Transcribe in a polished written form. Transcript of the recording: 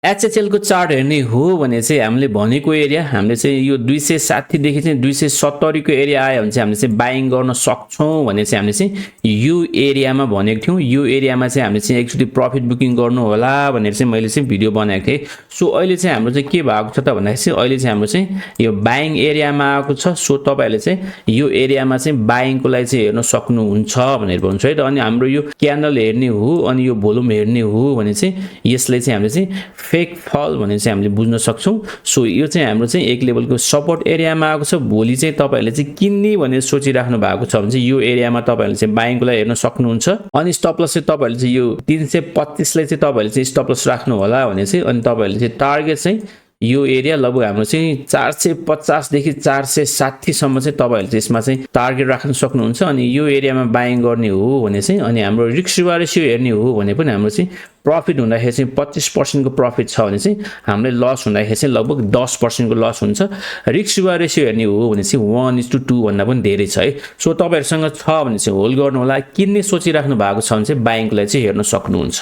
HHL को chart हेर्ने हो भने चाहिँ हामीले भनेको एरिया हामीले चाहिँ यो 260 देखि चाहिँ 270 को एरिया आयो भने चाहिँ हामीले चाहिँ बाइङ गर्न सक्छौं भने चाहिँ हामीले चाहिँ यो एरियामा भनेको थियौं यो एरियामा चाहिँ हामीले चाहिँ एकचोटी प्रॉफिट बुकिङ गर्नु होला भनेर चाहिँ मैले चाहिँ भिडियो बनाएको थिएँ सो अहिले चाहिँ हाम्रो चाहिँ के भएको छ त भन्दाखेरि चाहिँ अहिले चाहिँ हाम्रो चाहिँ यो बाइङ एरियामा आएको छ सो तपाईहरुले चाहिँ यो एरियामा चाहिँ बाइङको लागि चाहिँ हेर्न सक्नुहुन्छ भनेर भन्छु है त अनि हाम्रो यो क्यान्डल हेर्ने हो अनि यो भोल्युम हेर्ने हो भने चाहिँ यसले चाहिँ हामीले चाहिँ फेक फल भने चाहिँ हामीले बुझ्न सक्छौं सो यो चाहिँ हाम्रो चाहिँ एक लेभलको सपोर्ट एरियामा आएको छ भोलि चाहिँ तपाईहरुले चाहिँ किन्ने भनेर सोचिराख्नु भएको छ भने चाहिँ यो एरियामा तपाईहरुले चाहिँ बाइङको लागि हेर्न सक्नुहुन्छ अनि स्टप लस चाहिँ तपाईहरुले चाहिँ यो 325 लाई चाहिँ तपाईहरुले चाहिँ स्टप लस राख्नु होला भने चाहिँ अनि तपाईहरुले चाहिँ टार्गेट चाहिँ यो एरिया लगभग हाम्रो चाहिँ 450 देखि 460 सम्म चाहिँ तपाईहरुले चाहिँ यसमा चाहिँ टार्गेट राख्न सक्नुहुन्छ अनि यो एरियामा बाइङ गर्ने हो भने चाहिँ अनि हाम्रो रिस्क रिवार्ड रेशियो हेर्ने हो भने पनि हाम्रो चाहिँ प्रॉफिट हुँदाखेरि चाहिँ 25% को प्रॉफिट छ भने चाहिँ हामीले लस हुँदाखेरि चाहिँ लगभग 10% को लस हुन्छ रिस्क रिवार्ड रेशियो हेर्ने हो भने चाहिँ 1:2 भन्दा पनि धेरै छ है सो तपाईहरुसँग छ भने चाहिँ होल्ड गर्नु होला किन्ने सोचिराख्नु भएको छ भने चाहिँ बाइङको लागि चाहिँ हेर्न सक्नुहुन्छ